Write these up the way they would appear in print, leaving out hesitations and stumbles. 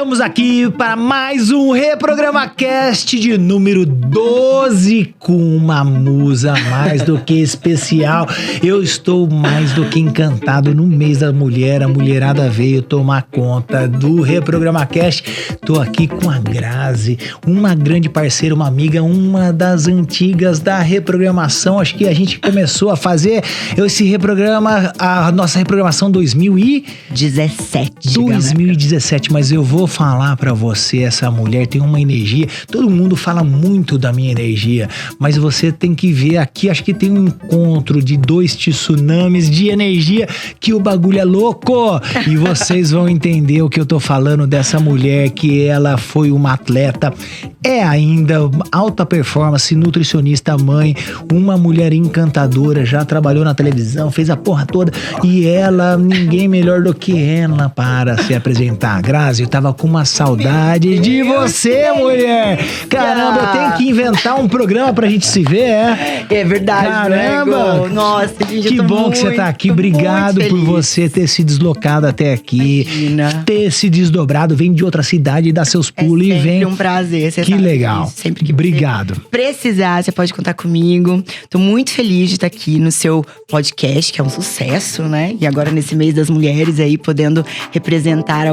Estamos aqui para mais um Reprograma Cast de número 12 com uma musa mais do que especial. Eu estou mais do que encantado no mês da mulher. A mulherada veio tomar conta do Reprograma Cast. Tô aqui com a Grazi, uma grande parceira, uma amiga, uma das antigas da reprogramação. Acho que a gente começou a fazer esse reprograma, a nossa reprogramação 2017, mas eu vou falar pra você, essa mulher tem uma energia, todo mundo fala muito da minha energia, mas você tem que ver aqui, acho que tem um encontro de dois tsunamis de energia, que o bagulho é louco, e vocês vão entender o que eu tô falando dessa mulher, que ela foi uma atleta, é ainda alta performance, nutricionista, mãe, uma mulher encantadora, já trabalhou na televisão, fez a porra toda, e ela, ninguém melhor do que ela para se apresentar. Grazi, eu tava com uma saudade de você, mulher. Caramba, eu tenho que inventar um programa pra gente se ver, é? É verdade, caramba. Nossa, gente, que bom que você tá aqui. Obrigado por você ter se deslocado até aqui. Imagina. Ter se desdobrado, vem de outra cidade, dá seus pulos e vem. É um prazer. Que legal. Disso. Sempre que Obrigado. você precisar, você pode contar comigo. Tô muito feliz de estar aqui no seu podcast, que é um sucesso, né? E agora nesse mês das mulheres aí, podendo representar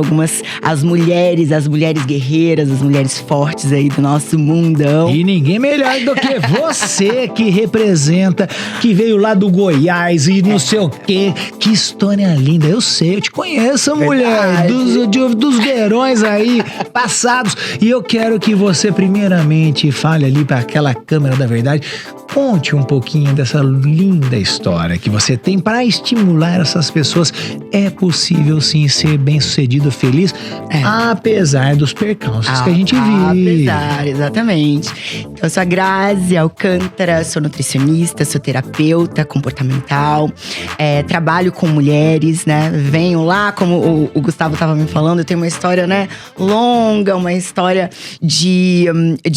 as mulheres guerreiras, as mulheres fortes aí do nosso mundão. E ninguém melhor do que você que representa, que veio lá do Goiás e não sei o quê. Que história linda. Eu sei, eu te conheço, mulher. Dos verões aí passados. E eu quero que você primeiramente fale ali para aquela câmera da verdade. Conte um pouquinho dessa linda história que você tem para estimular essas pessoas. É possível sim ser bem-sucedido, feliz, apesar dos percalços que a gente vive. Apesar, exatamente. Então, eu sou a Grazi Alcântara, sou nutricionista, sou terapeuta comportamental, trabalho com mulheres, né? Venho lá, como o Gustavo estava me falando, eu tenho uma história, né, longa, uma história de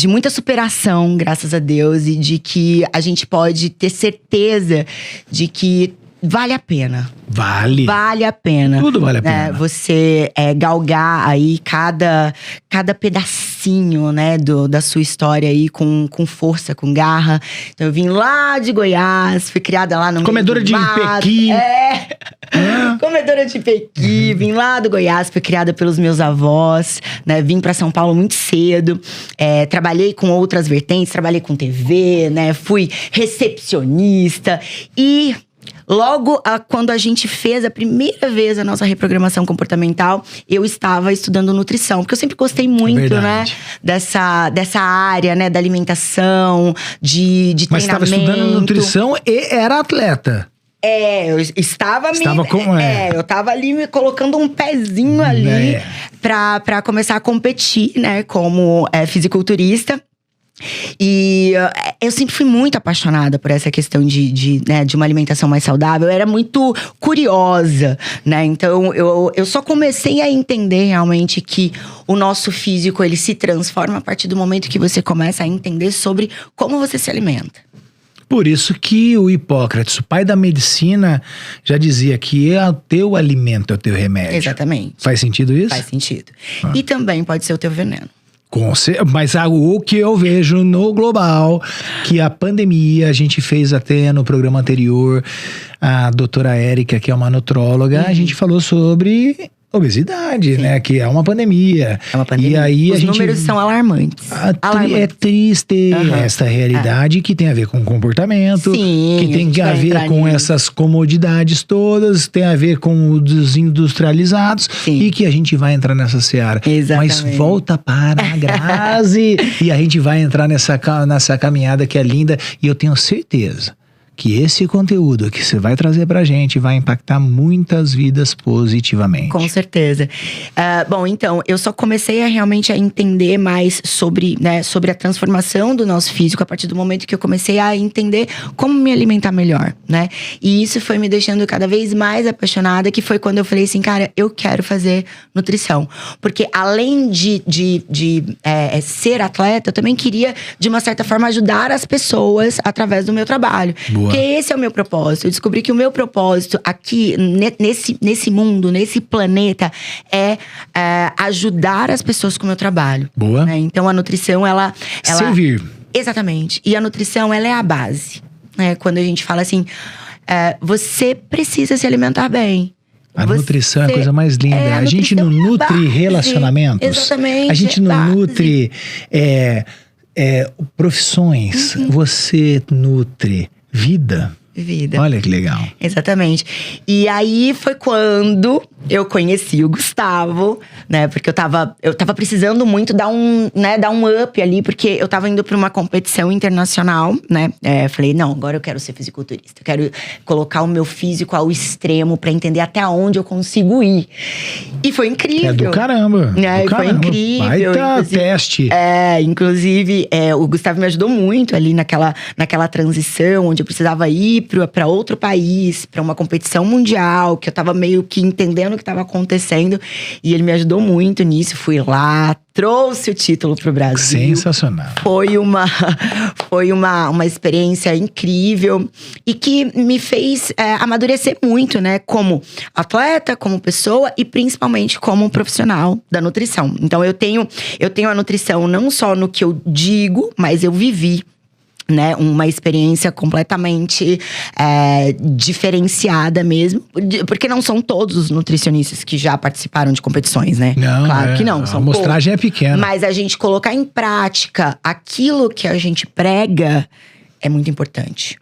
muita superação, graças a Deus, e de que a gente pode ter certeza de que vale a pena. Vale a pena. Tudo vale a pena. Você galgar aí cada pedacinho, né, da sua história aí com força, com garra. Então eu vim lá de Goiás, fui criada lá no comedora de pequi. Comedora de pequi. Vim lá do Goiás, fui criada pelos meus avós, né? Vim pra São Paulo muito cedo. Trabalhei com outras vertentes, trabalhei com TV, né? Fui recepcionista e logo, quando a gente fez a primeira vez a nossa reprogramação comportamental, eu estava estudando nutrição. Porque eu sempre gostei muito, né? Dessa área, né? Da alimentação, de treinamento. Mas estava estudando nutrição e era atleta. Eu eu tava ali me colocando um pezinho ali pra começar a competir, né? Como fisiculturista. E eu sempre fui muito apaixonada por essa questão de uma alimentação mais saudável. Eu era muito curiosa, né? Então, eu só comecei a entender realmente que o nosso físico, ele se transforma a partir do momento que você começa a entender sobre como você se alimenta. Por isso que o Hipócrates, o pai da medicina, já dizia que o teu alimento é o teu remédio. Exatamente. Faz sentido isso? Faz sentido. E também pode ser o teu veneno. Mas o que eu vejo no global, que a pandemia, a gente fez até no programa anterior, a doutora Érica, que é uma nutróloga, a gente falou sobre obesidade, né? Que é uma pandemia. É uma pandemia. E aí os números são alarmantes. É triste essa realidade que tem a ver com comportamento, que tem a ver com essas comodidades todas, tem a ver com os industrializados e que a gente vai entrar nessa seara. Exatamente. Mas volta para a Grazi e a gente vai entrar nessa caminhada que é linda e eu tenho certeza que esse conteúdo que você vai trazer pra gente vai impactar muitas vidas positivamente. Com certeza. Bom, então, eu só comecei a realmente entender mais sobre a transformação do nosso físico a partir do momento que eu comecei a entender como me alimentar melhor, né? E isso foi me deixando cada vez mais apaixonada, que foi quando eu falei assim, cara, eu quero fazer nutrição. Porque além de ser atleta, eu também queria, de uma certa forma, ajudar as pessoas através do meu trabalho. Boa. Porque esse é o meu propósito. Eu descobri que o meu propósito aqui, nesse mundo, nesse planeta, é ajudar as pessoas com o meu trabalho. Boa. Né? Então, a nutrição, ela… Servir. Exatamente. E a nutrição, ela é a base. Né? Quando a gente fala assim, você precisa se alimentar bem. A nutrição é a coisa mais linda. A gente não nutre relacionamentos. Exatamente. A gente não nutre profissões. Você nutre vida. Olha que legal. Exatamente. E aí foi quando eu conheci o Gustavo, né? Porque eu tava precisando muito dar um up ali, porque eu tava indo pra uma competição internacional, né? Falei, não, agora eu quero ser fisiculturista. Eu quero colocar o meu físico ao extremo pra entender até onde eu consigo ir. E foi incrível. É do caramba. Foi incrível. Baita teste. Inclusive, o Gustavo me ajudou muito ali naquela transição, onde eu precisava ir para outro país, para uma competição mundial, que eu tava meio que entendendo o que tava acontecendo. E ele me ajudou muito nisso. Fui lá, trouxe o título pro Brasil. Sensacional. Foi uma experiência incrível e que me fez amadurecer muito, né? Como atleta, como pessoa e principalmente como profissional da nutrição. Então eu tenho a nutrição não só no que eu digo, mas eu vivi. Né, uma experiência completamente diferenciada mesmo. Porque não são todos os nutricionistas que já participaram de competições, né? Não, claro que não. A amostragem é pequena. Mas a gente colocar em prática aquilo que a gente prega é muito importante.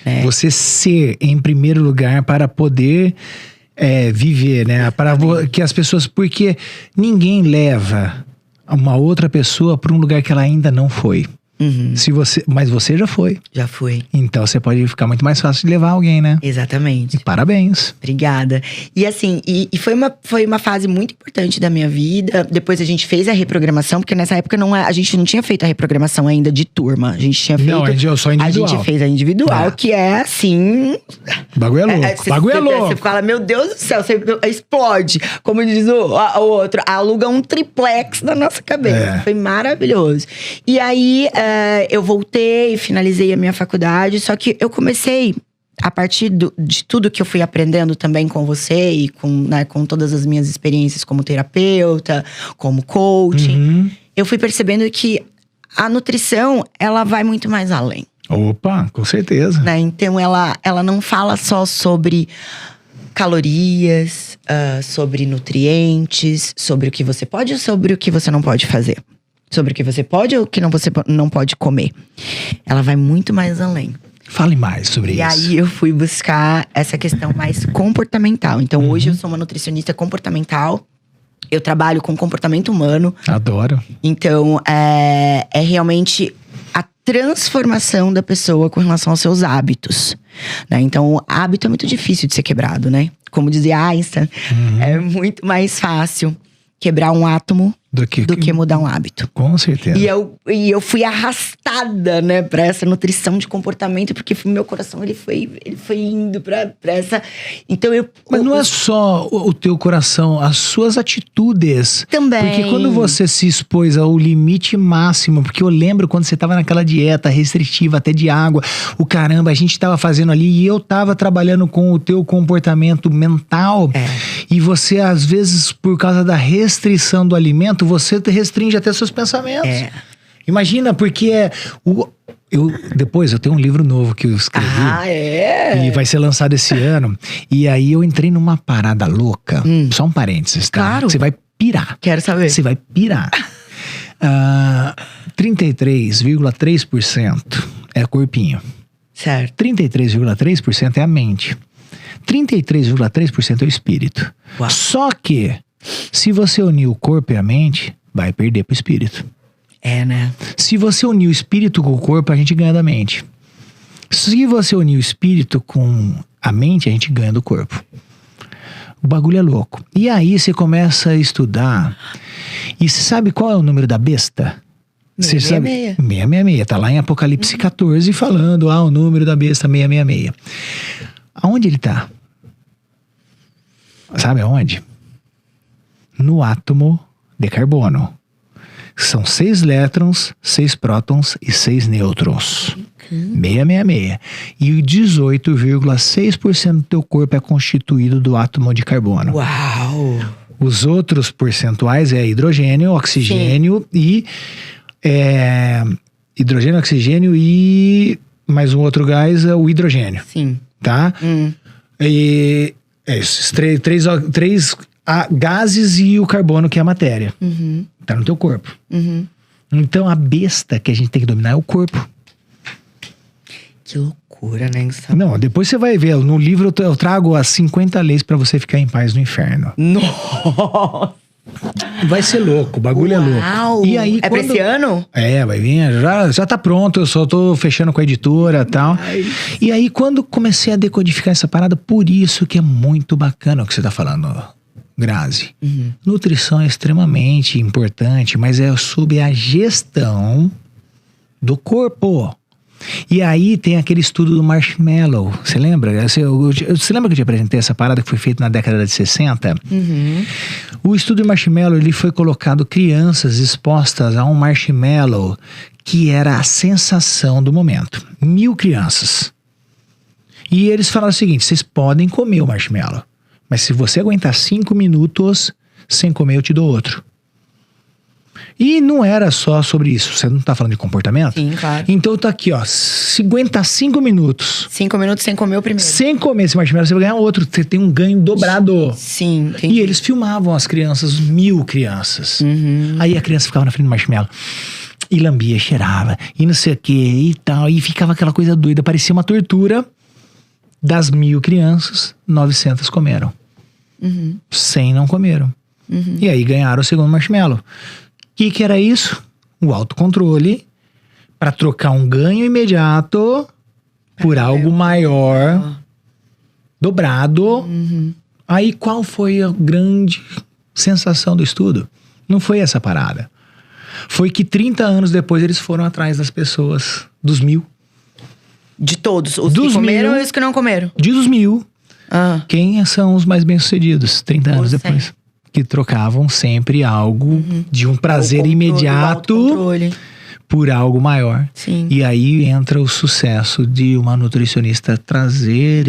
Né? Você ser em primeiro lugar para poder viver, né? Para que as pessoas… Porque ninguém leva uma outra pessoa para um lugar que ela ainda não foi. Uhum. Mas você já foi. Já fui. Então você pode ficar muito mais fácil de levar alguém, né? Exatamente. E parabéns. Obrigada. E assim, foi uma fase muito importante da minha vida. Depois a gente fez a reprogramação, porque nessa época a gente não tinha feito a reprogramação ainda de turma. A gente tinha feito… Não, só individual. A gente fez a individual, que é assim… O bagulho é louco. Bagulho é louco. Você fala, meu Deus do céu, você explode. Como diz o outro, aluga um triplex na nossa cabeça. Foi maravilhoso. E aí… eu voltei, finalizei a minha faculdade, só que eu comecei, a partir de tudo que eu fui aprendendo também com você e com todas as minhas experiências como terapeuta, como coaching, eu fui percebendo que a nutrição, ela vai muito mais além. Opa, com certeza. Né? Então, ela não fala só sobre calorias, sobre nutrientes, sobre o que você pode ou sobre o que você não pode fazer. Sobre o que você pode ou o que você não pode comer. Ela vai muito mais além. Fale mais sobre isso. E aí eu fui buscar essa questão mais comportamental. Então hoje eu sou uma nutricionista comportamental. Eu trabalho com comportamento humano. Adoro. Então é realmente a transformação da pessoa com relação aos seus hábitos. Né? Então hábito é muito difícil de ser quebrado, né? Como dizia Einstein, é muito mais fácil quebrar um átomo do que mudar um hábito. Com certeza. E eu fui arrastada, né, pra essa nutrição de comportamento, porque o meu coração, ele foi indo pra essa… Então Mas não é só o teu coração, as suas atitudes. Também. Porque quando você se expôs ao limite máximo, porque eu lembro quando você tava naquela dieta restritiva, até de água, o caramba, a gente tava fazendo ali e eu tava trabalhando com o teu comportamento mental. E você, às vezes, por causa da restrição do alimento, você restringe até seus pensamentos. Imagina, porque depois eu tenho um livro novo que eu escrevi. E vai ser lançado esse ano. E aí eu entrei numa parada louca. Só um parênteses, tá? Claro. Você vai pirar. Quero saber. Você vai pirar. 33,3% é corpinho. Certo. 33,3% é a mente. 33,3% é o espírito. Uau. Só que, se você unir o corpo e a mente, vai perder pro espírito. Né? Se você unir o espírito com o corpo, a gente ganha da mente. Se você unir o espírito com a mente, a gente ganha do corpo. O bagulho é louco. E aí você começa a estudar. E você sabe qual é o número da besta? 666. 666. Tá lá em Apocalipse 14 falando, o número da besta 666. Aonde ele tá? Sabe aonde? No átomo de carbono. São 6 elétrons, 6 prótons e 6 nêutrons. 666. E 18,6% do teu corpo é constituído do átomo de carbono. Uau! Os outros percentuais é hidrogênio, oxigênio e... hidrogênio, oxigênio e... mais um outro gás é o hidrogênio. Sim. Tá? E... esses três gases e o carbono, que é a matéria. Tá no teu corpo. Então, a besta que a gente tem que dominar é o corpo. Que loucura, né, Gustavo? Não, depois você vai ver. No livro eu trago as 50 leis pra você ficar em paz no inferno. Nossa! Vai ser louco, o bagulho é louco. E aí, pra esse ano? Vai vir, já tá pronto, eu só tô fechando com a editora e tal. E aí, quando comecei a decodificar essa parada, por isso que é muito bacana o que você tá falando, Grazi. Nutrição é extremamente importante, mas é sobre a gestão do corpo. E aí tem aquele estudo do marshmallow. Você lembra? Você lembra que eu te apresentei essa parada que foi feita na década de 60? O estudo do marshmallow, ele foi colocado crianças expostas a um marshmallow que era a sensação do momento. 1.000 crianças. E eles falaram o seguinte: vocês podem comer o marshmallow, mas se você aguentar 5 minutos sem comer, eu te dou outro. E não era só sobre isso. Você não tá falando de comportamento? Sim, claro. Então tá aqui, ó. Se aguentar 5 minutos. 5 minutos sem comer o primeiro. Sem comer esse marshmallow, você vai ganhar outro. Você tem um ganho dobrado. Sim, entendi. E eles filmavam as crianças, 1.000 crianças. Aí a criança ficava na frente do marshmallow. E lambia, cheirava. E não sei o que e tal. E ficava aquela coisa doida. Parecia uma tortura. Das 1.000 crianças, 900 comeram. 100 não comeram. E aí ganharam o segundo marshmallow. O que era isso? O autocontrole para trocar um ganho imediato por algo maior, dobrado. Aí qual foi a grande sensação do estudo? Não foi essa parada. Foi que 30 anos depois eles foram atrás das pessoas, dos 1.000. De todos? Os que comeram e os que não comeram? Dos 1.000. Quem são os mais bem-sucedidos 30 anos depois? Que trocavam sempre algo de um prazer imediato por algo maior. Sim. E aí entra o sucesso de uma nutricionista trazer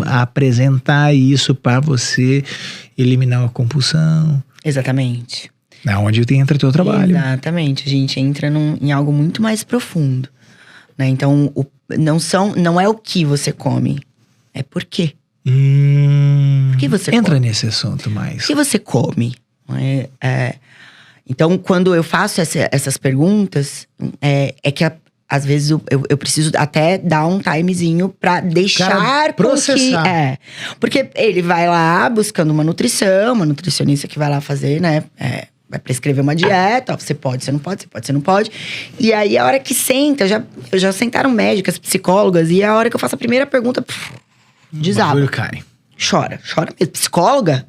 apresentar isso para você eliminar a compulsão. Exatamente. É onde entra o teu trabalho. Exatamente. A gente entra em algo muito mais profundo. Né? Então, não é o que você come, é por quê. Por que você entra come? Nesse assunto mais. Por que você come? Então, quando eu faço essas perguntas, é que às vezes eu preciso até dar um timezinho pra deixar processar. Porque ele vai lá buscando uma nutricionista que vai lá fazer, né? Vai prescrever uma dieta, ó, você pode, você não pode, você pode, você não pode. E aí, a hora que senta, já sentaram médicas, psicólogas, e a hora que eu faço a primeira pergunta, desaba. Cai. Chora mesmo. Psicóloga?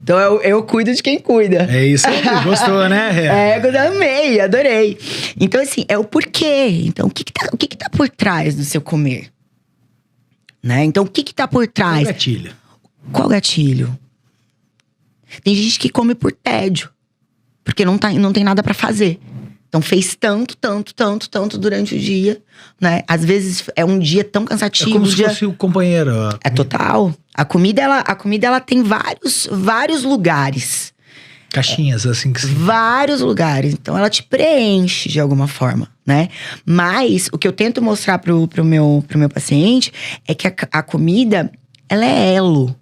Então eu cuido de quem cuida. É isso aí, gostou, né? Eu amei, adorei. Então, assim, é o porquê. Então, o que tá por trás do seu comer? Né? Então, o que tá por trás? Qual gatilho? Tem gente que come por tédio. Porque não tem nada pra fazer. Então fez tanto durante o dia, né? Às vezes é um dia tão cansativo. É como se fosse o companheiro. É total. A comida ela tem vários lugares. Caixinhas, assim que se... Vários lugares. Então ela te preenche de alguma forma, né? Mas o que eu tento mostrar pro meu paciente é que a comida, ela é elo.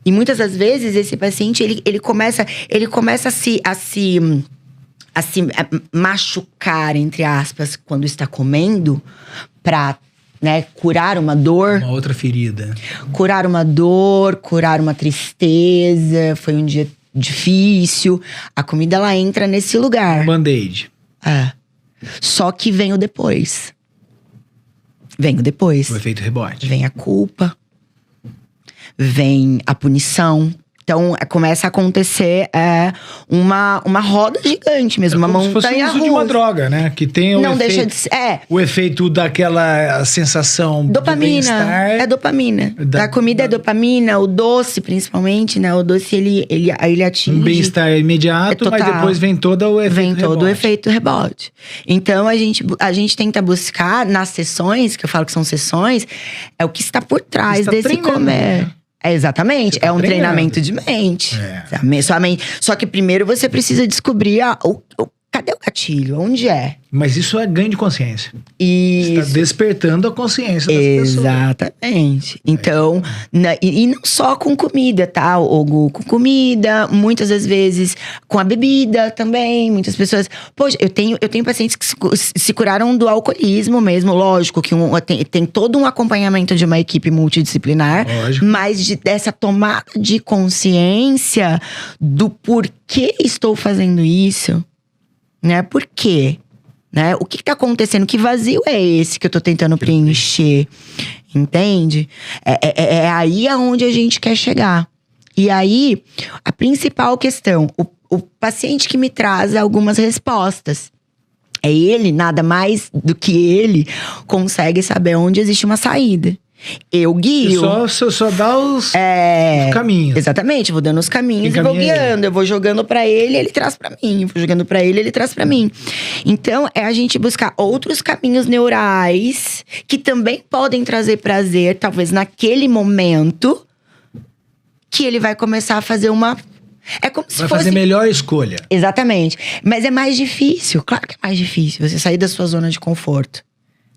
E muitas das vezes esse paciente, ele começa a se machucar, entre aspas, quando está comendo, pra, né, curar uma dor. Uma outra ferida. Curar uma dor, curar uma tristeza, foi um dia difícil. A comida, ela entra nesse lugar. Um band-aid. Só que vem o depois. O efeito rebote. Vem a culpa. Vem a punição. Então, começa a acontecer uma roda gigante mesmo, uma montanha russa. Se fosse o uso de uma droga, né? Que tem o efeito, deixa de ser, o efeito daquela sensação dopamina, do bem-estar. É dopamina. A comida é dopamina, o doce principalmente, né? O doce, ele atinge... Um bem-estar imediato, mas depois vem todo o efeito rebote. Vem todo o efeito rebote. Então, a gente tenta buscar nas sessões, que eu falo que são sessões, é o que está por trás desse comer. Né? Exatamente, é um treinamento de mente. Sua mente. Só que primeiro você precisa descobrir cadê o gatilho? Onde é? Mas isso é ganho de consciência. Isso. Você está despertando a consciência das pessoas. Exatamente. Então, e não só com comida, tá, Hugo? Com comida, muitas das vezes com a bebida também. Muitas pessoas… Poxa, eu tenho pacientes que se curaram do alcoolismo mesmo. Lógico que tem todo um acompanhamento de uma equipe multidisciplinar. Lógico. Mas dessa tomada de consciência do porquê estou fazendo isso, né? Por quê? Né? O que tá acontecendo? Que vazio é esse que eu tô tentando preencher? Entende? É aí aonde a gente quer chegar. E aí, a principal questão, o paciente que me traz algumas respostas. É ele, nada mais do que ele, consegue saber onde existe uma saída. Eu guio. Só dá os caminhos. Exatamente, vou dando os caminhos e vou guiando. Eu vou jogando pra ele, ele traz pra mim. Eu vou jogando pra ele, ele traz pra mim. Então, é a gente buscar outros caminhos neurais que também podem trazer prazer, talvez naquele momento, que ele vai começar a fazer uma… É como se vai fazer melhor escolha. Exatamente. Mas é mais difícil. Claro que é mais difícil você sair da sua zona de conforto.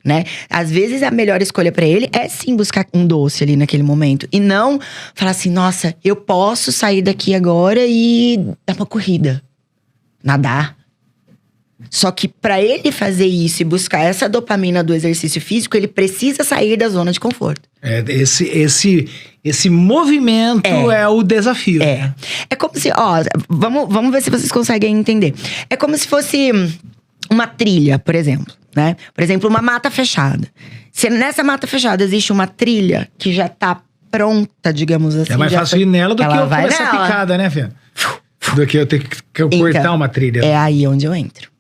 Né? Às vezes a melhor escolha pra ele é sim buscar um doce ali naquele momento. E não falar assim, nossa, eu posso sair daqui agora e dar uma corrida. Nadar. Só que pra ele fazer isso e buscar essa dopamina do exercício físico, ele precisa sair da zona de conforto. Esse movimento é o desafio. Né? É como se, vamos ver se vocês conseguem entender. É como se fosse uma trilha, por exemplo. Né? Por exemplo, uma mata fechada. Se nessa mata fechada existe uma trilha que já tá pronta, digamos assim. É mais fácil ir nela do que eu começar a picada, né, Fê? Do que eu ter que cortar uma trilha. É aí onde eu entro.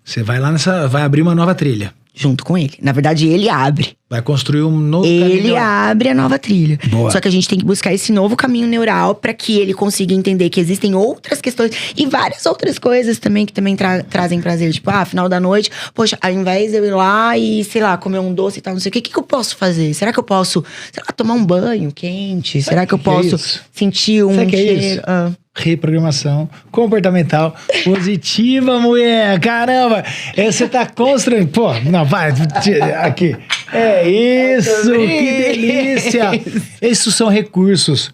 Você vai lá vai abrir uma nova trilha. Junto com ele. Na verdade, ele abre. Vai construir um novo caminho. Ele abre a nova trilha. Boa. Só que a gente tem que buscar esse novo caminho neural pra que ele consiga entender que existem outras questões e várias outras coisas também que também trazem prazer. Tipo, final da noite, poxa, ao invés de eu ir lá e, sei lá, comer um doce e tal, não sei o que eu posso fazer? Será que eu posso, sei lá, tomar um banho quente? Será que eu posso sentir um cheiro? Reprogramação comportamental positiva, mulher. Caramba! Você tá construindo. Pô, não, vai. Aqui. É isso, que delícia! Esses são recursos.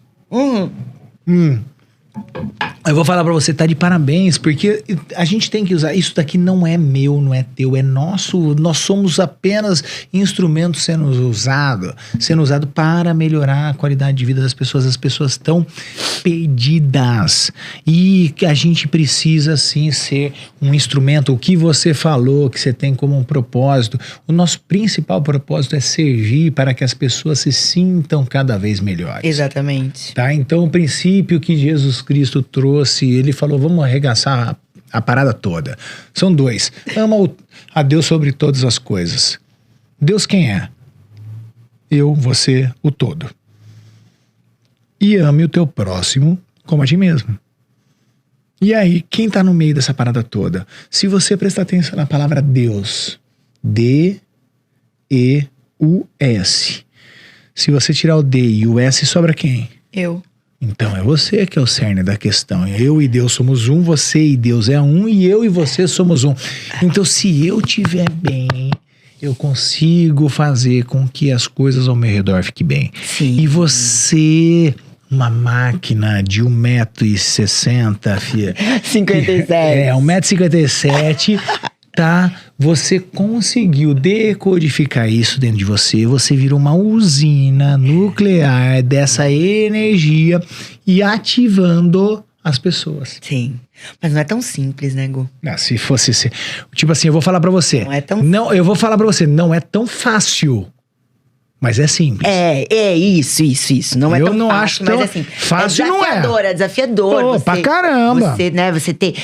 Eu vou falar pra você, tá de parabéns, porque a gente tem que usar. Isso daqui não é meu, não é teu, é nosso. Nós somos apenas instrumentos sendo usado para melhorar a qualidade de vida das pessoas. As pessoas estão perdidas. E a gente precisa sim ser um instrumento. O que você falou, que você tem como um propósito, o nosso principal propósito é servir para que as pessoas se sintam cada vez melhores. Exatamente. Tá? Então, o princípio que Jesus Cristo trouxe, ele falou, vamos arregaçar a parada toda. São dois. Ama a Deus sobre todas as coisas. Deus quem é? Eu, você, o todo. E ame o teu próximo como a ti mesmo. E aí, quem tá no meio dessa parada toda? Se você prestar atenção na palavra Deus, D-E-U-S. Se você tirar o D e o S, sobra quem? Eu. Então é você que é o cerne da questão. Eu e Deus somos um, você e Deus é um, e eu e você somos um. Então se eu estiver bem, eu consigo fazer com que as coisas ao meu redor fiquem bem. Sim. E você, uma máquina de 1,60m, filha. 57. 1,57m. Tá? Você conseguiu decodificar isso dentro de você. Você virou uma usina nuclear dessa energia e ativando as pessoas. Sim. Mas não é tão simples, né, Gu? Se fosse… Tipo assim, eu vou falar pra você. Não é tão… Não, eu vou falar pra você. Não é tão fácil. Mas é simples. Isso. Não é tão não fácil, acho tão mas assim, fácil, é desafiador. Pô, pra caramba. Você, né, você ter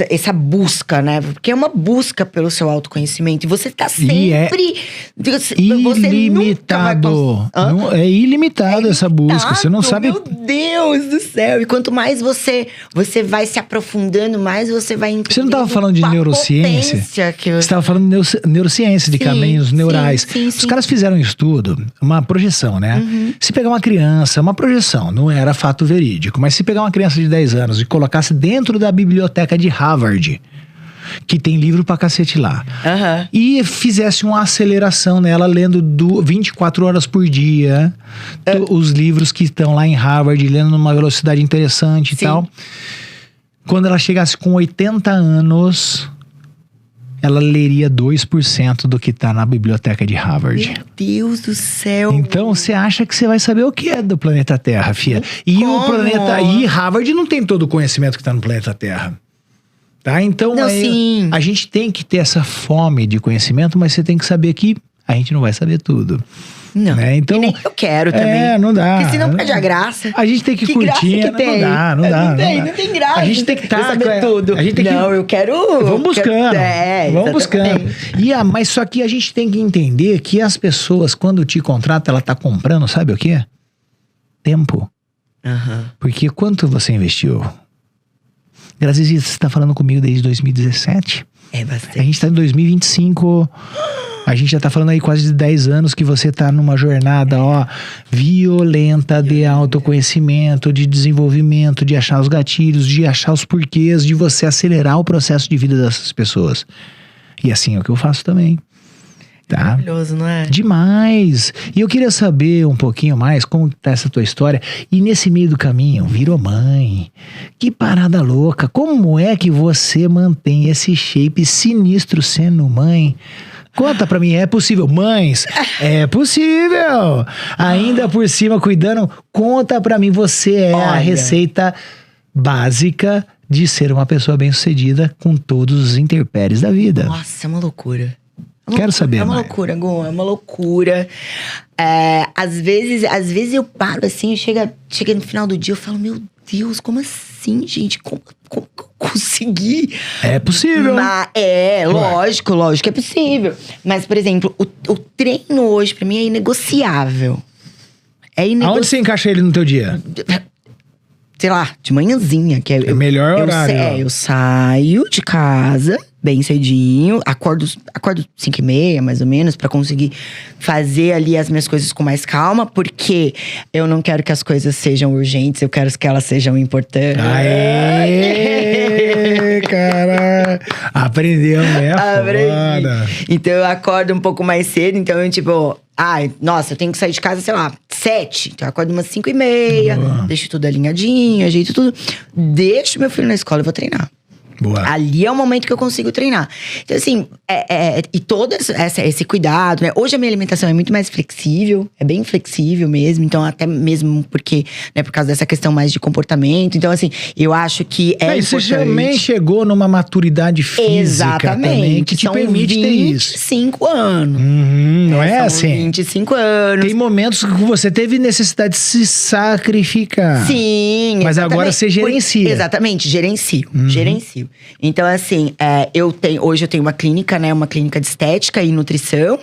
essa busca, né? Porque é uma busca pelo seu autoconhecimento. E você tá sempre... Você ilimitado. É ilimitado essa busca. Você não sabe... Meu Deus do céu. E quanto mais você vai se aprofundando, mais você vai entendendo. Você não estava falando de neurociência? Você estava falando de neurociência, de caminhos neurais. Sim. Os caras fizeram um estudo, uma projeção, né? Se pegar uma criança, uma projeção, não era fato verídico, mas se pegar uma criança de 10 anos e colocasse dentro da biblioteca de Harvard, que tem livro pra cacete lá, e fizesse uma aceleração nela, lendo 24 horas por dia os livros que estão lá em Harvard, lendo numa velocidade interessante e tal. Quando ela chegasse com 80 anos, ela leria 2% do que tá na biblioteca de Harvard. Meu Deus do céu. Então, você acha que você vai saber o que é do planeta Terra, fia? E Harvard não tem todo o conhecimento que tá no planeta Terra. Tá? Então, a gente tem que ter essa fome de conhecimento, mas você tem que saber que a gente não vai saber tudo. Não, né? Então, e nem eu quero também. Não dá. Porque senão perde a graça. A gente tem que curtir. Não dá. Não tem graça. A gente tem que saber tudo. A gente tem eu quero... Vamos buscando. Vamos buscando. Mas só que a gente tem que entender que as pessoas, quando te contratam, ela tá comprando, sabe o quê? Tempo. Porque quanto você investiu? Graças a Deus, você tá falando comigo desde 2017. É bastante. A gente tá em 2025... A gente já tá falando aí quase de 10 anos que você tá numa jornada, violenta de autoconhecimento, de desenvolvimento, de achar os gatilhos, de achar os porquês, de você acelerar o processo de vida dessas pessoas. E assim é o que eu faço também. Tá? Maravilhoso, não é? Demais! E eu queria saber um pouquinho mais como tá essa tua história. E nesse meio do caminho, virou mãe. Que parada louca! Como é que você mantém esse shape sinistro sendo mãe? Conta pra mim, é possível? Mães, é possível! Ainda por cima, cuidando, conta pra mim, você é a receita básica de ser uma pessoa bem-sucedida com todos os intempéries da vida. Nossa, é uma loucura. Quero saber, É uma loucura, Gon, é uma loucura. Às vezes eu paro assim, chega no final do dia, eu falo, meu Deus, como assim, gente? Como eu consegui? É possível. Lógico que é possível. Mas, por exemplo, o treino hoje pra mim é inegociável. Aonde você encaixa ele no teu dia? Sei lá, de manhãzinha. Que é melhor horário. Eu saio de casa bem cedinho, acordo 5h30, mais ou menos, pra conseguir fazer ali as minhas coisas com mais calma, porque eu não quero que as coisas sejam urgentes, eu quero que elas sejam importantes. Aê, cara! Aprendeu, né? Foda. Então eu acordo um pouco mais cedo, então eu eu tenho que sair de casa, sei lá, 7. Então eu acordo umas 5h30, deixo tudo alinhadinho, ajeito tudo. Deixo meu filho na escola e vou treinar. Boa. Ali é o momento que eu consigo treinar. Então, assim, e todo esse cuidado, né? Hoje a minha alimentação é muito mais flexível, é bem flexível mesmo. Então, até mesmo porque, né, por causa dessa questão mais de comportamento. Então, assim, eu acho que é importante. Você também chegou numa maturidade física também, que te permite ter isso. 25 anos. Não é assim? 25 anos. Tem momentos que você teve necessidade de se sacrificar. Sim, mas agora você gerencia. Exatamente, gerencio. Então, assim, hoje eu tenho uma clínica, né? Uma clínica de estética e nutrição.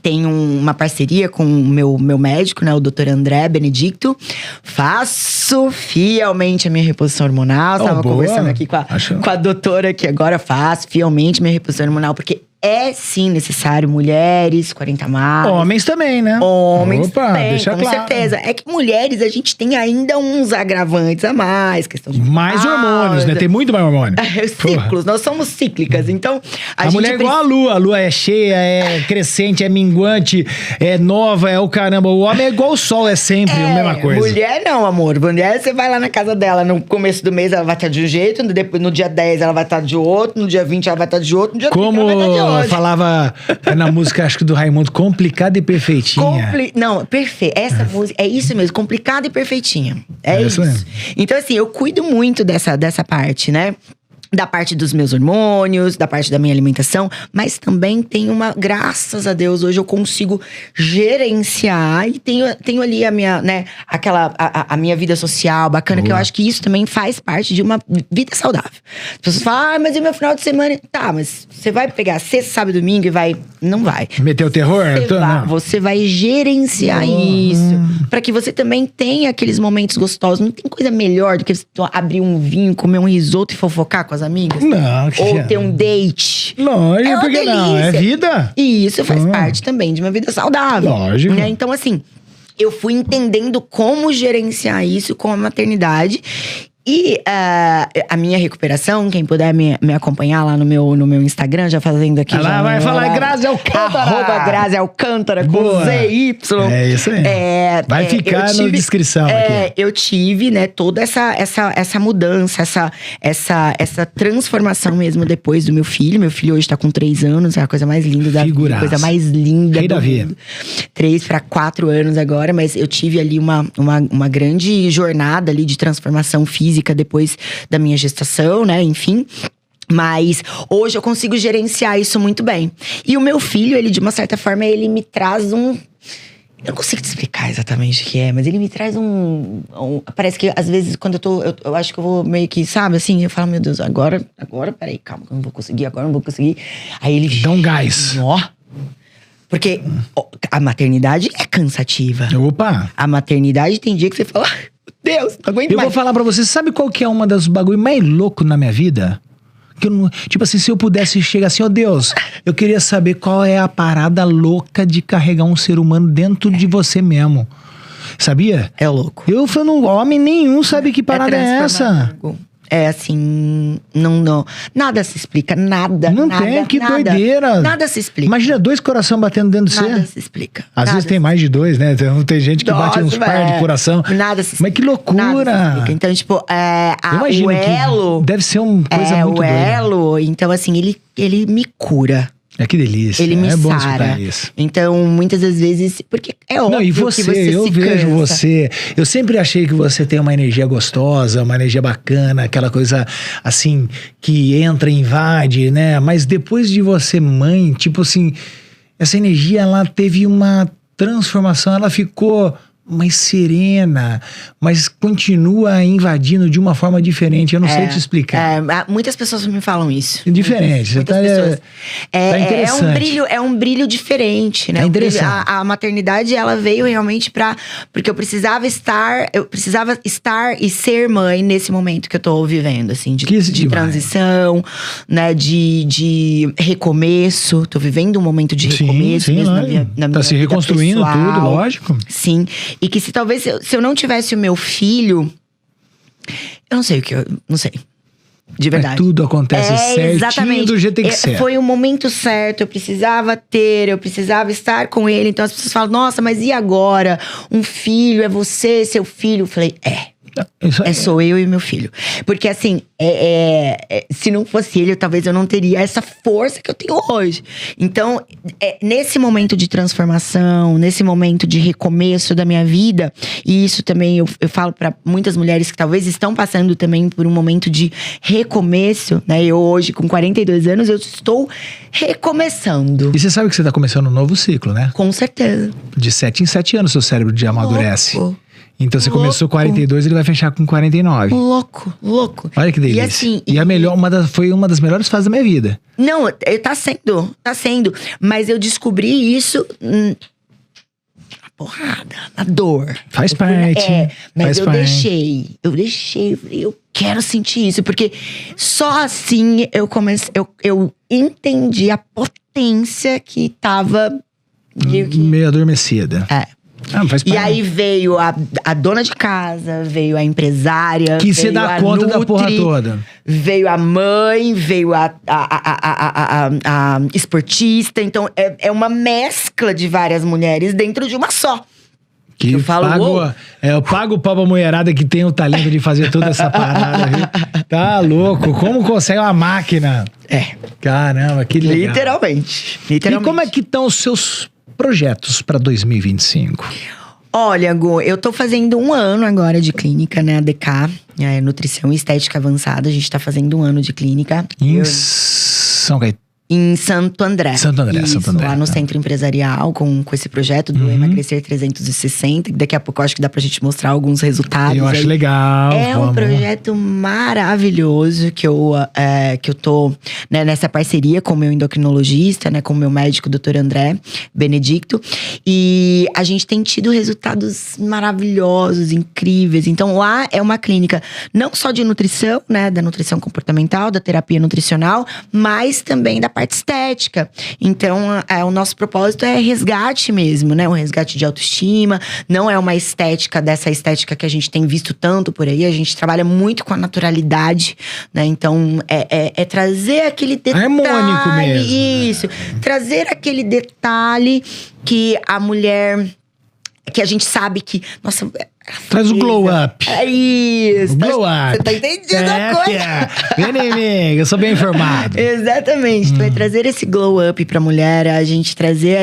Tenho uma parceria com o meu médico, né? O Dr. André Benedicto. Faço fielmente a minha reposição hormonal. Estava conversando aqui com a doutora que agora faço fielmente minha reposição hormonal. Porque é sim necessário mulheres, 40 mais. Homens também, né? Homens também, deixa com claro. certeza. É que mulheres, a gente tem ainda uns agravantes a mais. Questão de mais hormônios, né? Tem muito mais hormônio. Ciclos, nós somos cíclicas. Então, a mulher é igual a lua. A lua é cheia, é crescente, é minguante, é nova, é o caramba. O homem é igual o sol, é sempre a mesma coisa. Mulher não, amor. Mulher, você vai lá na casa dela, no começo do mês ela vai estar de um jeito, depois, no dia 10 ela vai estar de outro, no dia 20 ela vai estar de outro, no dia 30 ela vai estar de outro. Falava na música, acho que do Raimundo, complicada e perfeitinha. Não, perfeito. Essa música, é isso mesmo, complicada e perfeitinha. É isso. Então, assim, eu cuido muito dessa parte, né? da parte dos meus hormônios, da parte da minha alimentação, mas também tem graças a Deus, hoje eu consigo gerenciar e tenho ali a minha, né, a minha vida social bacana, que eu acho que isso também faz parte de uma vida saudável. As pessoas falam, mas e meu final de semana? Tá, mas você vai pegar sexta, sábado e domingo e vai... Não vai. Meter o terror? Você vai gerenciar isso, pra que você também tenha aqueles momentos gostosos. Não tem coisa melhor do que você abrir um vinho, comer um risoto e fofocar com as amigas? Não, ou ter um date. Lógico, porque não, é vida. E isso faz parte também de uma vida saudável. Lógico. Né? Então, assim, eu fui entendendo como gerenciar isso com a maternidade. E a minha recuperação, quem puder me acompanhar lá no meu Instagram, já fazendo aqui. Ela vai falar Grazi Alcântara. Grazi Alcântara com ZY. É isso aí. Vai ficar na descrição aqui. Eu tive, né, toda essa mudança, essa transformação mesmo depois do meu filho. Meu filho hoje tá com 3 anos, é a coisa mais linda da vida. Coisa mais linda Rei da vida. 3 para 4 anos agora, mas eu tive ali uma grande jornada ali de transformação física depois da minha gestação, né? Enfim. Mas hoje eu consigo gerenciar isso muito bem. E o meu filho, ele de uma certa forma, ele me traz Eu não consigo te explicar exatamente o que é, mas ele me traz parece que às vezes quando eu acho que eu vou meio que, sabe, assim, eu falo, meu Deus, agora, peraí, calma, eu não vou conseguir, agora eu não vou conseguir. Aí ele... Dá um gás. Ó. Porque a maternidade é cansativa. Opa! A maternidade tem dia que você fala... Deus, não aguento mais. Eu vou falar pra você, sabe qual que é uma das bagulho mais louco na minha vida? Que eu não, tipo assim, se eu pudesse chegar assim, Deus, eu queria saber qual é a parada louca de carregar um ser humano dentro de você mesmo. Sabia? É louco. Eu falando, homem nenhum sabe que parada é essa. É assim, não. Nada se explica, nada. Não tem, que doideira. Nada se explica. Imagina 2 coração batendo dentro de você. Nada se explica. Às vezes tem mais de 2, né? Tem gente que bate uns par de coração. Nada se explica. Mas que loucura. Nada se explica. Então, tipo, o elo... Deve ser uma coisa muito doida. O elo, então assim, ele me cura. Que delícia. Ele me sara. Isso. Então, muitas das vezes... Porque é óbvio e você, que você eu se vejo cansa. você... Eu sempre achei que você tem uma energia gostosa, uma energia bacana, aquela coisa, assim, que entra e invade, né? Mas depois de você mãe, tipo assim... Essa energia, ela teve uma transformação, ela ficou... mais serena, mas continua invadindo de uma forma diferente. Eu não sei te explicar. Muitas pessoas me falam isso. Diferente. Muitas pessoas. Tá interessante. É um brilho diferente, né? É interessante. A maternidade, ela veio realmente porque eu precisava estar e ser mãe nesse momento que eu tô vivendo, assim, de transição, né? De recomeço. Tô vivendo um momento de recomeço mesmo na minha tá se reconstruindo pessoal. Tudo, lógico. Sim. E que se eu não tivesse o meu filho, eu não sei o que não sei. De verdade. Mas tudo acontece certinho exatamente. Do jeito que tem que ser. Foi o momento certo, eu precisava estar com ele. Então as pessoas falam, nossa, mas e agora? Um filho, é você, seu filho? Eu falei, sou eu e meu filho. Porque assim, se não fosse ele, talvez eu não teria essa força que eu tenho hoje. Então, nesse momento de transformação, nesse momento de recomeço da minha vida, e isso também eu falo para muitas mulheres que talvez estão passando também por um momento de recomeço, né? Eu hoje, com 42 anos, eu estou recomeçando. E você sabe que você tá começando um novo ciclo, né? Com certeza. De 7 em 7 anos, seu cérebro amadurece. Louco. Então você começou com 42, ele vai fechar com 49. Louco. Olha que delícia. E assim... foi uma das melhores fases da minha vida. Não, tá sendo. Mas eu descobri isso na porrada, na dor. Faz parte. Mas eu deixei, eu quero sentir isso. Porque só assim eu entendi a potência que tava... meio adormecida. E aí veio a dona de casa, veio a empresária, que você dá conta da porra toda. Veio a mãe, veio a esportista. Então é uma mescla de várias mulheres dentro de uma só. Que eu pago o pau pra mulherada que tem o talento de fazer toda essa parada, viu? Tá louco, como consegue uma máquina? Caramba, que legal. Literalmente. E como é que estão os seus projetos para 2025? Olha, Gu, eu tô fazendo 1 ano agora de clínica, né? ADK, Nutrição e Estética Avançada. A gente tá fazendo 1 ano de clínica. Em Santo André. Santo André. Lá no Centro Empresarial, com esse projeto do Emagrecer 360. Daqui a pouco eu acho que dá pra gente mostrar alguns resultados. Eu acho legal. Um projeto maravilhoso que eu tô, né, nessa parceria com o meu endocrinologista, né, com o meu médico, Dr. André Benedicto. E a gente tem tido resultados maravilhosos, incríveis. Então lá é uma clínica não só de nutrição, né, da nutrição comportamental, da terapia nutricional, mas também da parte estética. Então, o nosso propósito é resgate mesmo, né? Um resgate de autoestima. Não é uma estética dessa estética que a gente tem visto tanto por aí. A gente trabalha muito com a naturalidade, né? Então, é trazer aquele detalhe… Harmônico mesmo. Isso. Trazer aquele detalhe que a mulher… Que a gente sabe que… Nossa… Traz o glow up. É isso. O glow up. Você tá entendendo a coisa? Vem inimigo, eu sou bem informado. Exatamente. Então é trazer esse glow up pra mulher, a gente trazer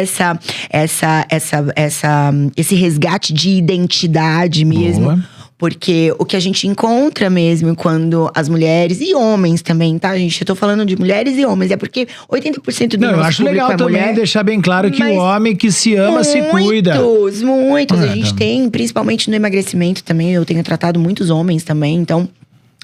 esse resgate de identidade mesmo. Boa. Porque o que a gente encontra mesmo quando as mulheres e homens também, tá, gente? Eu tô falando de mulheres e homens, é porque 80% do nosso eu acho público legal é também mulher, deixar bem claro que o homem que se ama se cuida. Muitos. A gente tem, principalmente no emagrecimento também, eu tenho tratado muitos homens também, então…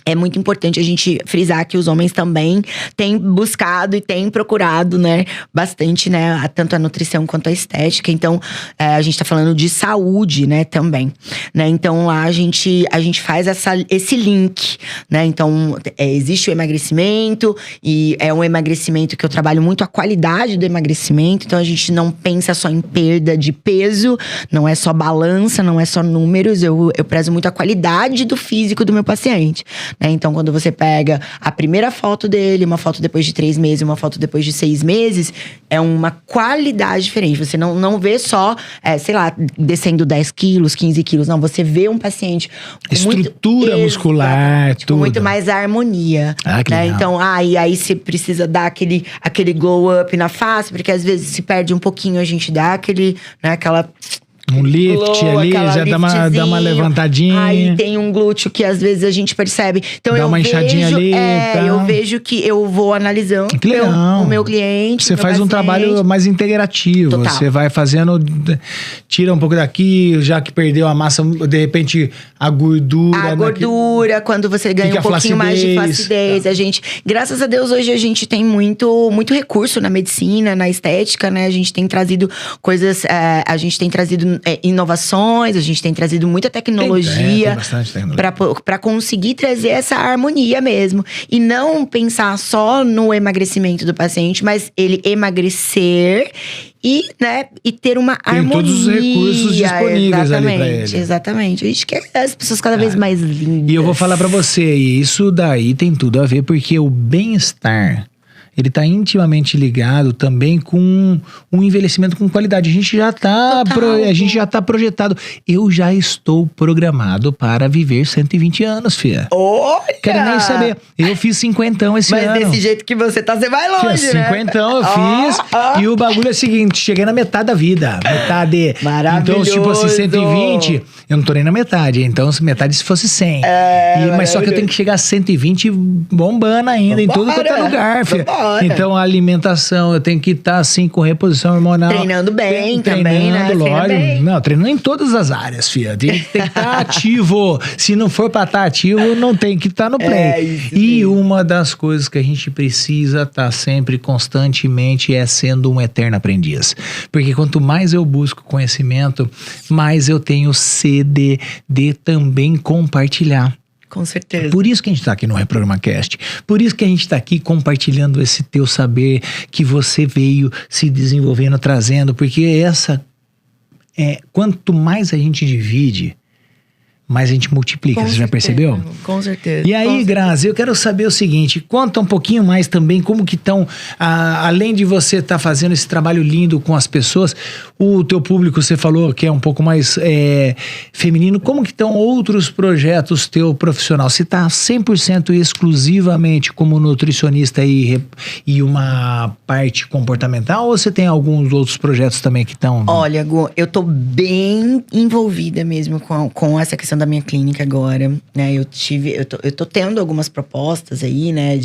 É muito importante a gente frisar que os homens também têm buscado e têm procurado, né, bastante, né, tanto a nutrição quanto a estética. Então, a gente tá falando de saúde, né, também, né? Então, lá a gente faz esse link, né? Então, existe o emagrecimento e é um emagrecimento que eu trabalho muito a qualidade do emagrecimento. Então, a gente não pensa só em perda de peso, não é só balança, não é só números. Eu prezo muito a qualidade do físico do meu paciente. Então, quando você pega a primeira foto dele, uma foto depois de 3 meses, uma foto depois de 6 meses, é uma qualidade diferente. Você não vê só, sei lá, descendo 10 quilos, 15 quilos. Não, você vê um paciente com estrutura muscular, tudo. Com muito mais harmonia. Que né? legal. Então, e aí você precisa dar aquele glow up na face, porque às vezes se perde um pouquinho, a gente dá aquela… Um lift ali, já dá uma levantadinha. Aí tem um glúteo que às vezes a gente percebe. Então dá uma inchadinha ali. Eu vejo que eu vou analisando o meu cliente. Você faz um trabalho mais integrativo. Total. Você vai fazendo, tira um pouco daqui, já que perdeu a massa, de repente a gordura. Quando você ganha um pouquinho mais de flacidez. A gente, graças a Deus, hoje a gente tem muito recurso na medicina, na estética, né? A gente tem trazido coisas, a gente tem trazido inovações, a gente tem trazido muita tecnologia tem bastante tecnologia para conseguir trazer essa harmonia mesmo. E não pensar só no emagrecimento do paciente, mas ele emagrecer e ter uma harmonia. Tem todos os recursos disponíveis ali pra ele. Exatamente. A gente quer as pessoas cada vez mais lindas. E eu vou falar pra você, e isso daí tem tudo a ver, porque o bem-estar… Ele está intimamente ligado também com um envelhecimento com qualidade. A gente já está projetado. Eu já estou programado para viver 120 anos, filha. Olha! Quero nem saber. Eu fiz 50 esse ano. Mas desse jeito que você tá, você vai longe, né? 50 eu fiz. E o bagulho é o seguinte, cheguei na metade da vida. Metade. Maravilhoso. Então, tipo assim, 120, eu não tô nem na metade. Então, metade se fosse 100. Mas só que eu tenho que chegar a 120 bombando ainda em todo quanto é lugar, filha. Então, a alimentação, eu tenho que estar assim com reposição hormonal. Treinando bem também, né? Lógico. Não, treinando em todas as áreas, filha. Tem que estar ativo. Se não for pra estar ativo, não tem que estar no play. E uma das coisas que a gente precisa estar sempre, constantemente, é sendo um eterno aprendiz. Porque quanto mais eu busco conhecimento, mais eu tenho sede de também compartilhar. Com certeza. Por isso que a gente está aqui no Reprograma Cast. Por isso que a gente está aqui compartilhando esse teu saber que você veio se desenvolvendo, trazendo. Porque quanto mais a gente divide, mais a gente multiplica. Você já percebeu? Com certeza. E aí, Grazi, eu quero saber o seguinte, conta um pouquinho mais também como que estão, além de você estar fazendo esse trabalho lindo com as pessoas, o teu público, você falou que é um pouco mais feminino, como que estão outros projetos teu profissional? Você está 100% exclusivamente como nutricionista e uma parte comportamental, ou você tem alguns outros projetos também que estão... Olha, Gu, eu tô bem envolvida mesmo com essa questão da minha clínica agora, né? Eu tô tendo algumas propostas aí, né?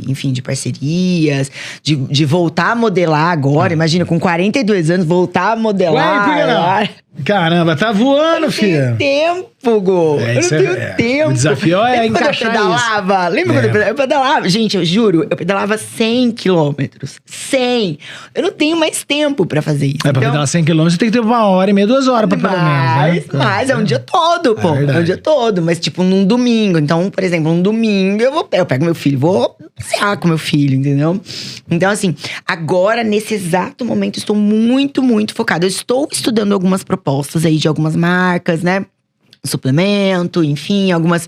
Enfim, de parcerias, de voltar a modelar agora. Imagina, com 42 anos, voltar a modelar. Ué, por que não? Caramba, tá voando, filho. Eu não tenho tempo, Gu. Eu não tenho tempo. O desafio é encaixar isso. Lembra quando eu pedalava? Gente, eu juro, eu pedalava 100 quilômetros. 100. Eu não tenho mais tempo pra fazer isso. Pra pedalar 100 quilômetros, você tem que ter 1h30, 2 horas pra pelo menos, né? Mas é um dia todo, pô. É um dia todo. Mas tipo, num domingo. Então, por exemplo, num domingo eu pego meu filho, vou passear com meu filho, entendeu? Então, assim, agora, nesse exato momento, estou muito, muito focada. Eu estou estudando algumas propostas aí de algumas marcas, né? Suplemento, enfim, algumas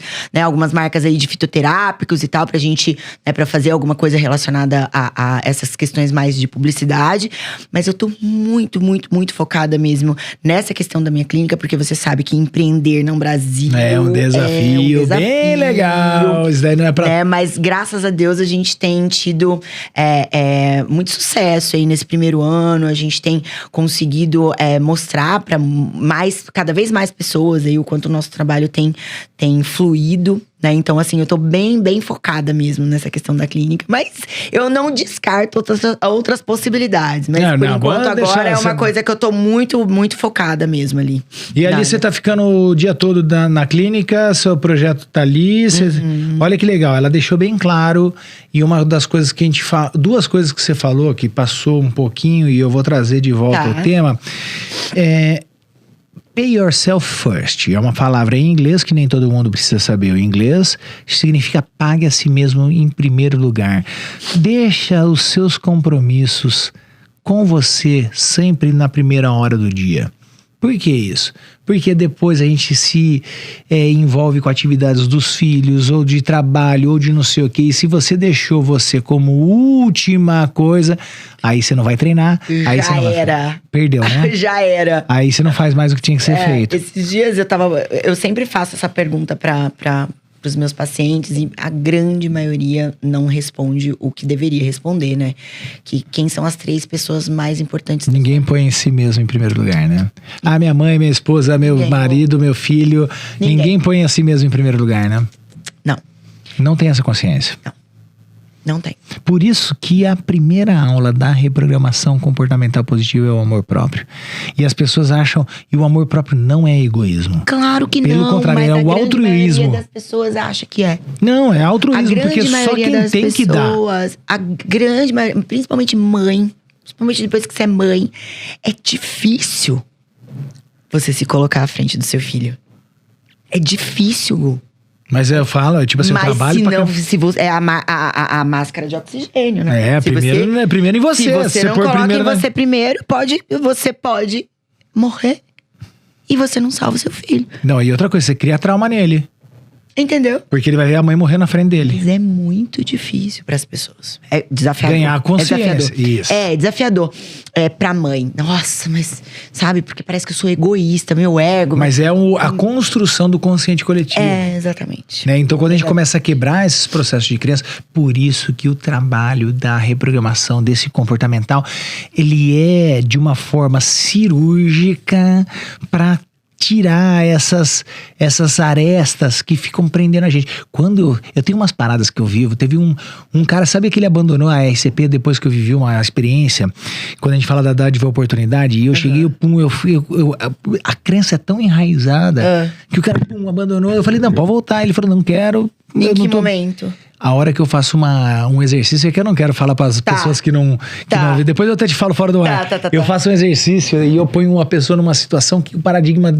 marcas aí de fitoterápicos e tal, pra gente, né, pra fazer alguma coisa relacionada a essas questões mais de publicidade. Mas eu tô muito, muito, muito focada mesmo nessa questão da minha clínica, porque você sabe que empreender no Brasil é um desafio bem legal. Isso daí não é pra... mas graças a Deus a gente tem tido muito sucesso aí nesse primeiro ano. A gente tem conseguido mostrar pra cada vez mais pessoas aí o quanto o nosso trabalho tem fluído, né? Então, assim, eu tô bem, bem focada mesmo nessa questão da clínica. Mas eu não descarto outras possibilidades. Mas por enquanto agora é uma coisa que eu tô muito, muito focada mesmo ali. E ali você tá ficando o dia todo na clínica, seu projeto tá ali. Olha que legal, ela deixou bem claro. E uma das coisas que a gente fala, 2 coisas que você falou, que passou um pouquinho e eu vou trazer de volta o tema, Pay yourself first. É uma palavra em inglês que nem todo mundo precisa saber. O inglês significa pague a si mesmo em primeiro lugar. Deixa os seus compromissos com você sempre na primeira hora do dia. Por que isso? Porque depois a gente se envolve com atividades dos filhos, ou de trabalho, ou de não sei o quê. E se você deixou você como última coisa, aí você não vai treinar. Aí você não vai... Perdeu, né? Já era. Aí você não faz mais o que tinha que ser feito. Esses dias eu sempre faço essa pergunta para os meus pacientes, e a grande maioria não responde o que deveria responder, né? Que quem são as 3 pessoas mais importantes? Ninguém põe em si mesmo em primeiro lugar, né? Minha mãe, minha esposa, meu marido, meu filho. Ninguém põe a si mesmo em primeiro lugar, né? Não. Não tem essa consciência. Não tem. Por isso que a primeira aula da reprogramação comportamental positiva é o amor próprio. E as pessoas acham que o amor próprio não é egoísmo. Claro que Pelo não. Pelo contrário, é o altruísmo. A maioria das pessoas acha que é. Não, é altruísmo, porque só quem tem que dar. A grande maioria, principalmente mãe, principalmente depois que você é mãe, é difícil você se colocar à frente do seu filho. É difícil, Gu. Mas eu falo, tipo assim, eu trabalho pra... se você, é a máscara de oxigênio, né? Primeiro em você. Se você não coloca em você primeiro, você pode morrer. E você não salva o seu filho. Não, e outra coisa, você cria trauma nele. Entendeu? Porque ele vai ver a mãe morrer na frente dele. Mas é muito difícil para as pessoas. É desafiador. Ganhar a consciência. É desafiador. Isso. É desafiador. Pra mãe. Nossa, mas... Sabe? Porque parece que eu sou egoísta, meu ego. Mas é a construção do consciente coletivo. Exatamente. Né? Então, quando a gente começa a quebrar esses processos de criança, por isso que o trabalho da reprogramação desse comportamental, ele é de uma forma cirúrgica para tirar essas arestas que ficam prendendo a gente. Quando eu tenho umas paradas que eu vivo, teve um cara, sabe que ele abandonou a RCP depois que eu vivi uma experiência, quando a gente fala da dádiva oportunidade, e eu cheguei, a crença é tão enraizada que o cara, abandonou, eu falei, não, pode voltar, ele falou, não quero. Em que momento? A hora que eu faço um exercício, é que eu não quero falar para as pessoas que não depois eu até te falo fora do ar. Eu faço um exercício e eu ponho uma pessoa numa situação que o paradigma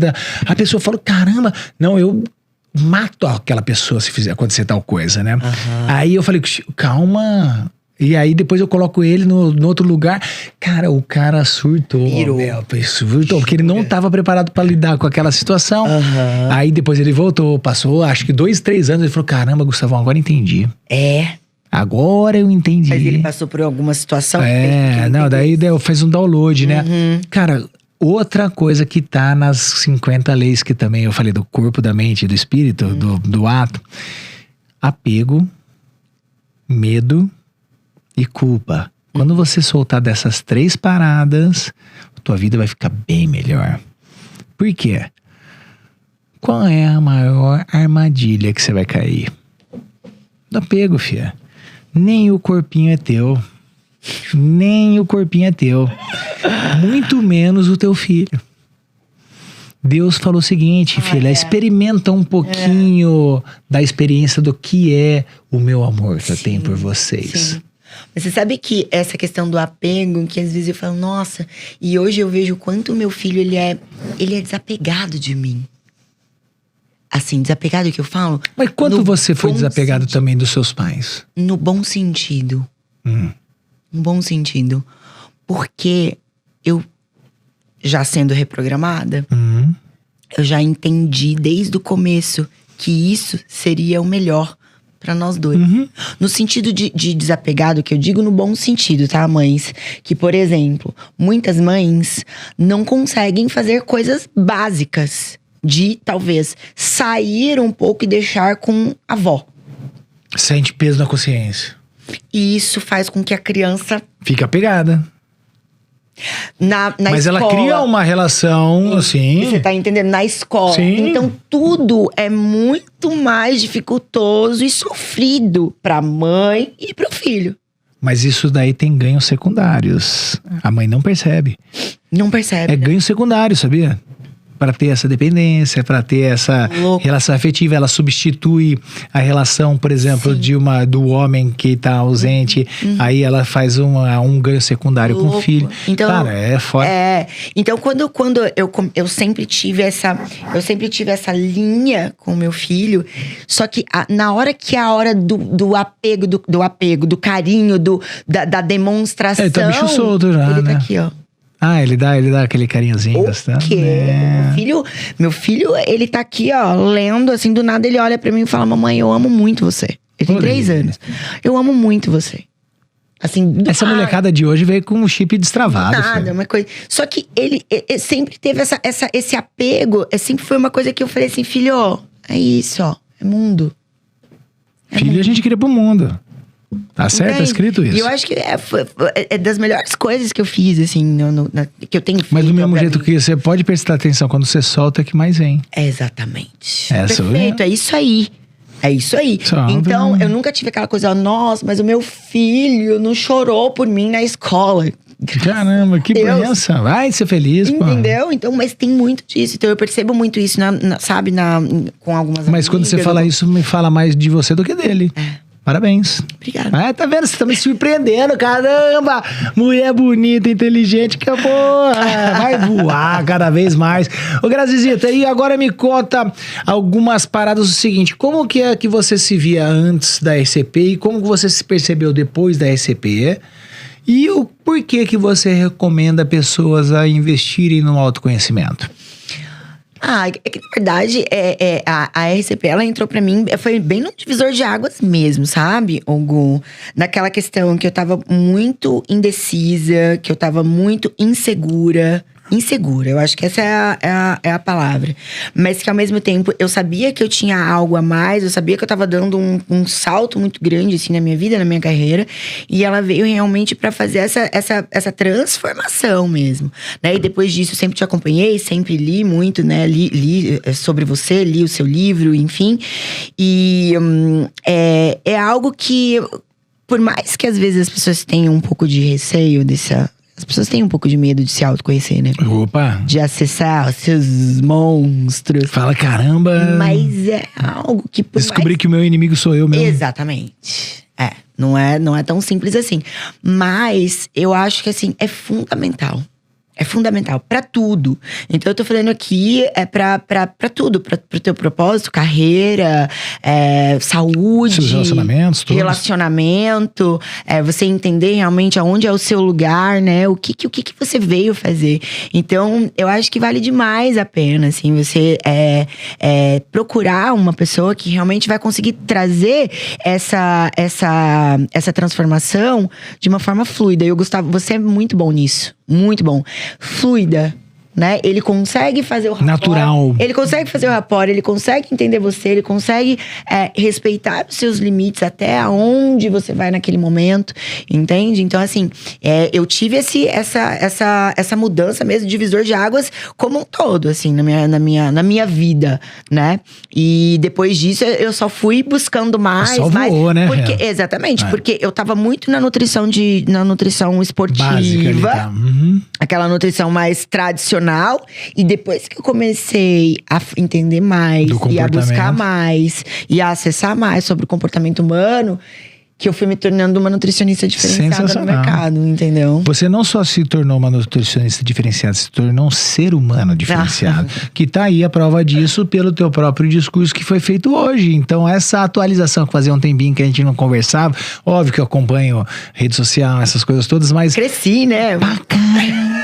a pessoa fala, caramba, não, eu mato aquela pessoa se acontecer tal coisa, né? Aí eu falei, calma. E aí depois eu coloco ele no outro lugar. Cara, o cara surtou. Surtou, porque ele não tava preparado pra lidar com aquela situação. Aí depois ele voltou, passou acho que 2, 3 anos. Ele falou, caramba, Gustavão, agora entendi. Agora eu entendi. Mas ele passou por alguma situação? Daí fez um download, né? Cara, outra coisa que tá nas 50 leis que também eu falei do corpo, da mente e do espírito, do ato. Apego, medo e culpa. Quando você soltar dessas 3 paradas, tua vida vai ficar bem melhor. Por quê? Qual é a maior armadilha que você vai cair? Do apego, fia. Nem o corpinho é teu. Nem o corpinho é teu. Muito menos o teu filho. Deus falou o seguinte, filha, experimenta um pouquinho da experiência do que é o meu amor que eu tenho por vocês. Sim. Mas você sabe que essa questão do apego, que às vezes eu falo, nossa, e hoje eu vejo o quanto o meu filho, ele é desapegado de mim. Assim, desapegado que eu falo. Mas quanto você foi desapegado também dos seus pais? No bom sentido. No bom sentido. Porque eu, já sendo reprogramada, eu já entendi desde o começo que isso seria o melhor pra nós dois. No sentido de desapegado, que eu digo no bom sentido, tá, mães? Que, por exemplo, muitas mães não conseguem fazer coisas básicas. De, talvez, sair um pouco e deixar com a avó. Sente peso na consciência. E isso faz com que a criança... Fica apegada. Mas escola, ela cria uma relação, assim... Você tá entendendo? Na escola. Sim. Então, tudo é muito mais dificultoso e sofrido pra mãe e pro filho. Mas isso daí tem ganhos secundários. A mãe não percebe. Não percebe. É ganho secundário, sabia? Para ter essa dependência, para ter essa relação afetiva, ela substitui a relação, por exemplo, do homem que tá ausente, aí ela faz um ganho secundário com o filho. Então, cara, é foda. Então quando eu sempre tive essa linha com o meu filho, só que na hora que é a hora do apego, do carinho, da demonstração, ele tá bicho solto já, ele né? Tá aqui, ó. Ele dá aquele carinhozinho bastante. Meu filho, ele tá aqui, ó, lendo, assim, do nada ele olha pra mim e fala, mamãe, eu amo muito você. Ele tem 3 anos. Eu amo muito você. Assim, essa molecada de hoje veio com um chip destravado. Nada, uma coisa. Só que ele sempre teve esse apego, sempre foi uma coisa que eu falei assim, filho, ó, é isso, ó, é mundo. Filho, a gente cria pro mundo. Tá certo? Tá escrito isso. E eu acho que é das melhores coisas que eu fiz, assim, que eu tenho feito. Mas do mesmo jeito que você pode prestar atenção quando você solta, é que mais vem. Exatamente. Perfeito, é isso aí. É isso aí. Então, eu nunca tive aquela coisa, nossa, mas o meu filho não chorou por mim na escola. Caramba, que benção. Vai ser feliz, pô. Entendeu? Então, mas tem muito disso. Então, eu percebo muito isso, sabe, com algumas Mas quando você fala isso, me fala mais de você do que dele. Parabéns. Obrigada. Tá vendo? Você tá me surpreendendo, caramba! Mulher bonita, inteligente, que boa! Vai voar cada vez mais. Ô, Grazizita, e agora me conta algumas paradas do seguinte. Como que é que você se via antes da RCP e como que você se percebeu depois da RCP? E o porquê que você recomenda pessoas a investirem no autoconhecimento? É que na verdade, a RCP, ela entrou pra mim, foi bem no divisor de águas mesmo, sabe, Hugo? Naquela questão que eu tava muito indecisa, que eu tava muito insegura, eu acho que essa é a palavra. Mas que ao mesmo tempo, eu sabia que eu tinha algo a mais, eu sabia que eu tava dando um salto muito grande, assim, na minha vida, na minha carreira. E ela veio realmente pra fazer essa transformação mesmo, né? E depois disso, eu sempre te acompanhei, sempre li muito, né? Li sobre você, li o seu livro, enfim. E é algo que, por mais que às vezes as pessoas tenham um pouco de receio as pessoas têm um pouco de medo de se autoconhecer, né? Opa! De acessar os seus monstros. Fala, caramba! Mas é algo que... Descobri que o meu inimigo sou eu mesmo. Exatamente. Não é tão simples assim. Mas eu acho que, assim, é fundamental. É fundamental pra tudo. Então eu tô falando aqui pra tudo, pro teu propósito, carreira, saúde, seus relacionamentos, todos. Relacionamento, você entender realmente aonde é o seu lugar, né? O que você veio fazer. Então eu acho que vale demais a pena, assim, você procurar uma pessoa que realmente vai conseguir trazer essa transformação de uma forma fluida. E eu, Gustavo, você é muito bom nisso. Muito bom. Fluida, né? Ele consegue fazer o rapport. Natural. Ele consegue fazer o rapport, ele consegue entender você, ele consegue respeitar os seus limites até onde você vai naquele momento, entende? Então, assim, eu tive essa mudança mesmo, divisor de águas como um todo, assim, na minha vida, né? E depois disso, eu só fui buscando mais. Só voou, né? Exatamente, porque eu tava muito na nutrição esportiva. Básica ali, tá? Uhum. Aquela nutrição mais tradicional. E depois que eu comecei a entender mais e a buscar mais e a acessar mais sobre o comportamento humano, que eu fui me tornando uma nutricionista diferenciada no mercado, entendeu? Você não só se tornou uma nutricionista diferenciada, se tornou um ser humano diferenciado. Que tá aí a prova disso pelo teu próprio discurso que foi feito hoje. Então essa atualização que fazia um tempinho que a gente não conversava, óbvio que eu acompanho rede social, essas coisas todas, mas... Cresci, né? Bacana!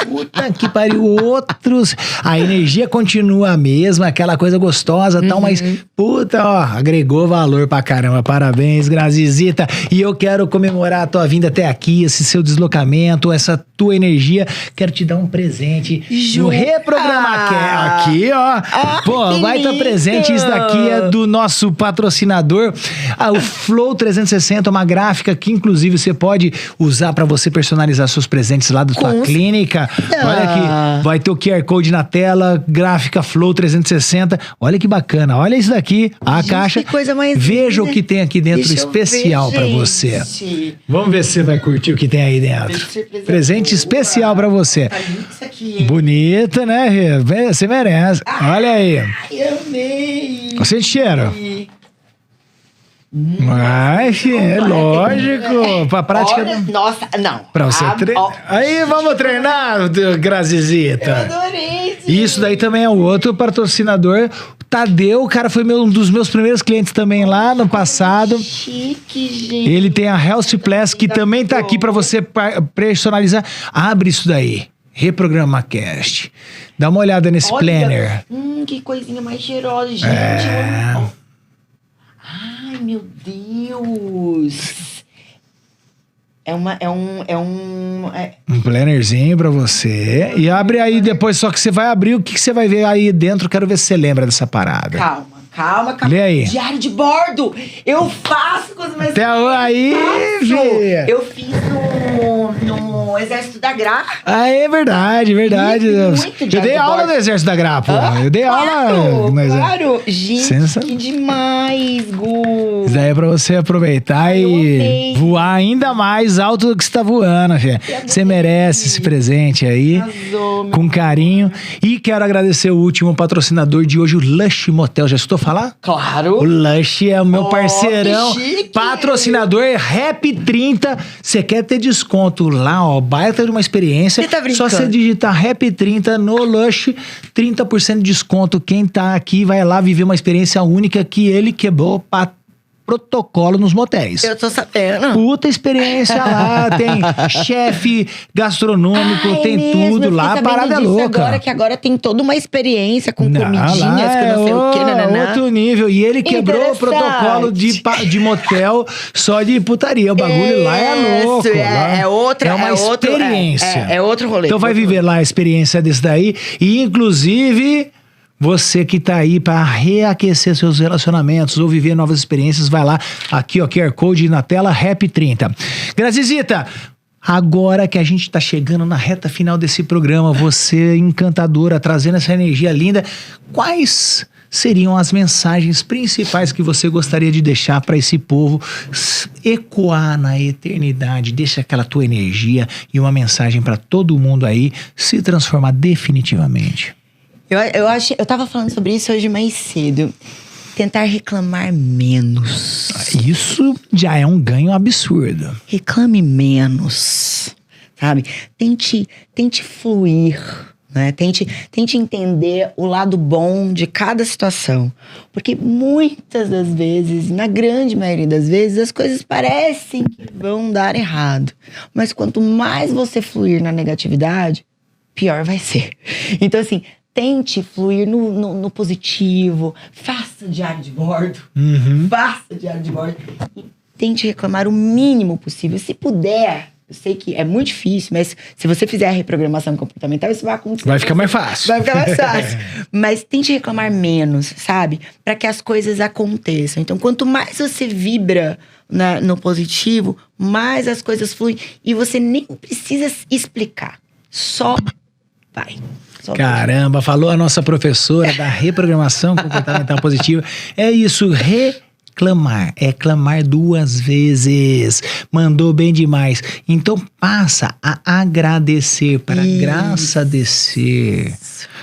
Puta que pariu, outros. A energia continua a mesma, aquela coisa gostosa e tal, mas puta, ó, agregou valor pra caramba. Parabéns, Grazizita. E eu quero comemorar a tua vinda até aqui, esse seu deslocamento, essa tua energia. Quero te dar um presente no Reprograma Cast. Aqui, ó. Pô, vai estar presente. Isso daqui é do nosso patrocinador, o Flow 360, uma gráfica que inclusive você pode usar pra você personalizar seus presentes lá da tua clínica. Olha aqui, vai ter o QR Code na tela, gráfica Flow 360. Olha que bacana, olha isso daqui, a caixa. Que coisa mais Veja linda. O que tem aqui dentro especial pra você. Vamos ver se você vai curtir o que tem aí dentro. Presente especial pra você. Isso aqui, bonita, né, Rê? Você merece. Olha aí. Eu amei. Você cheira? Mas, é lógico. Pra prática. Olha, nossa, não. Pra você treinar. Aí, vamos treinar, Grazizita. Eu adorei. Isso daí também é o outro patrocinador. Tadeu, o cara foi um dos meus primeiros clientes também lá no passado. Chique, gente. Ele tem a Health Plus, que também tá aqui pra você personalizar. Abre isso daí. Reprograma Cast. Dá uma olhada nesse planner. Que coisinha mais cheirosa, gente. Ai, meu Deus. Um plannerzinho pra você. E abre aí depois, só que você vai abrir, o que você vai ver aí dentro? Quero ver se você lembra dessa parada. Calma. Lê aí. Diário de bordo. Eu faço com os meus Até aí, filha. Eu fiz no Exército da Gra. Ah, é verdade. Eu dei aula no Exército da Gra, pô. Eu dei aula no Exército. Claro. Gente, que demais, Gu. Isso aí é pra você aproveitar e voar ainda mais alto do que você tá voando, filha. Você merece esse presente aí. Arrasou, com carinho. E quero agradecer o último patrocinador de hoje, o Lush Motel. Já escutou falar? Claro. O Lush é o meu parceirão. Que chique. Patrocinador Rap 30. Você quer ter desconto lá, ó, baita de uma experiência. Você tá brincando? Só você digitar Rap 30 no Lush, 30% de desconto. Quem tá aqui vai lá viver uma experiência única que ele quebrou protocolo nos motéis. Eu tô sabendo. Puta experiência lá, tem chefe gastronômico, tem mesmo, tudo lá, a parada é louca. Agora tem toda uma experiência com comidinhas, que eu não sei o que, nananã. Outro nível. E ele quebrou o protocolo de motel só de putaria. O bagulho lá é louco. É uma experiência. É outro rolê. Então vai viver lá a experiência desse daí. E inclusive... Você que tá aí para reaquecer seus relacionamentos ou viver novas experiências, vai lá, aqui ó, QR Code na tela, Rap 30. Grazizita, agora que a gente tá chegando na reta final desse programa, você encantadora, trazendo essa energia linda, quais seriam as mensagens principais que você gostaria de deixar para esse povo ecoar na eternidade? Deixa aquela tua energia e uma mensagem para todo mundo aí se transformar definitivamente. Eu tava falando sobre isso hoje mais cedo. Tentar reclamar menos. Isso já é um ganho absurdo. Reclame menos. sabe? Tente fluir, né? Tente entender o lado bom de cada situação. Porque muitas das vezes, na grande maioria das vezes, as coisas parecem que vão dar errado. Mas quanto mais você fluir na negatividade, pior vai ser. Então, assim, tente fluir no positivo, faça diário de bordo, e tente reclamar o mínimo possível. Se puder, eu sei que é muito difícil, mas se você fizer a reprogramação comportamental, isso vai acontecer. Vai ficar mais fácil. Vai ficar mais fácil. Mas tente reclamar menos, sabe? Para que as coisas aconteçam. Então, quanto mais você vibra no positivo, mais as coisas fluem. E você nem precisa explicar. Só vai. Caramba, falou a nossa professora da reprogramação comportamental positiva. É isso, reclamar. É clamar 2 vezes. Mandou bem demais. Então passa a agradecer para a graça descer.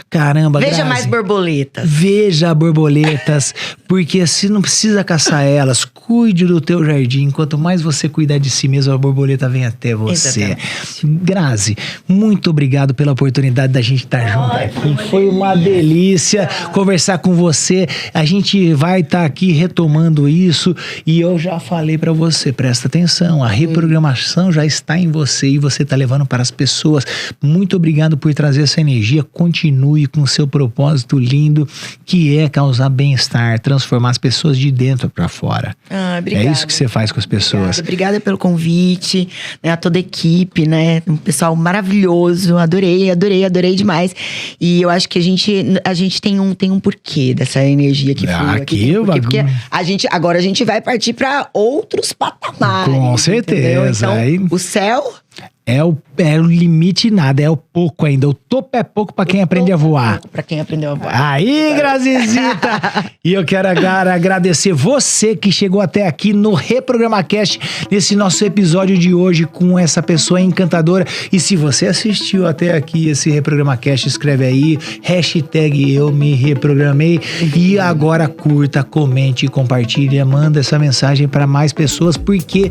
Caramba, Veja Grazi, mais borboletas. Veja borboletas, porque se não precisa caçar elas, cuide do teu jardim. Quanto mais você cuidar de si mesmo, a borboleta vem até você. Exatamente. Grazi, muito obrigado pela oportunidade da gente estar junto aqui. Foi uma delícia conversar com você. A gente vai estar aqui retomando isso e eu já falei para você, presta atenção, a reprogramação já está em você e você está levando para as pessoas. Muito obrigado por trazer essa energia. Continue com o seu propósito lindo, que é causar bem-estar, transformar as pessoas de dentro para fora. Obrigada. É isso que você faz com as pessoas. Obrigada pelo convite, né, a toda a equipe, né, um pessoal maravilhoso, adorei demais. E eu acho que a gente tem um porquê dessa energia que flui porque agora a gente vai partir para outros patamares. Com certeza. Então, o céu é o limite nada, é o pouco ainda. O topo é pouco pra quem aprende a voar. Pra quem aprendeu a voar. Aí, Grazizita! E eu quero agradecer você que chegou até aqui no ReprogramaCast, nesse nosso episódio de hoje com essa pessoa encantadora. E se você assistiu até aqui esse ReprogramaCast, escreve aí, #EuMeReprogramei. E agora curta, comente, compartilha, manda essa mensagem para mais pessoas, porque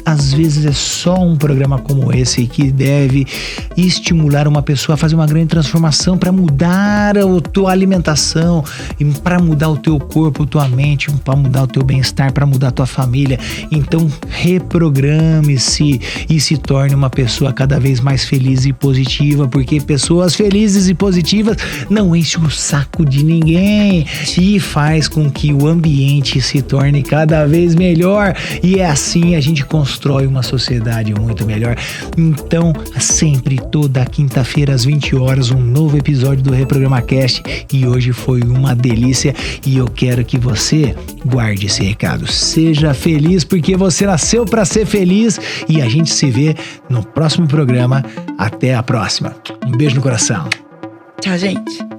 às vezes é só um programa como esse que deve estimular uma pessoa a fazer uma grande transformação para mudar a tua alimentação, para mudar o teu corpo, tua mente, para mudar o teu bem-estar, para mudar a tua família. Então reprograme-se e se torne uma pessoa cada vez mais feliz e positiva, porque pessoas felizes e positivas não enchem o saco de ninguém e faz com que o ambiente se torne cada vez melhor, e é assim a gente constrói uma sociedade muito melhor. Então, sempre, toda quinta-feira às 20 horas, um novo episódio do ReprogramaCast, e hoje foi uma delícia e eu quero que você guarde esse recado. Seja feliz porque você nasceu para ser feliz, e a gente se vê no próximo programa. Até a próxima. Um beijo no coração. Tchau, gente.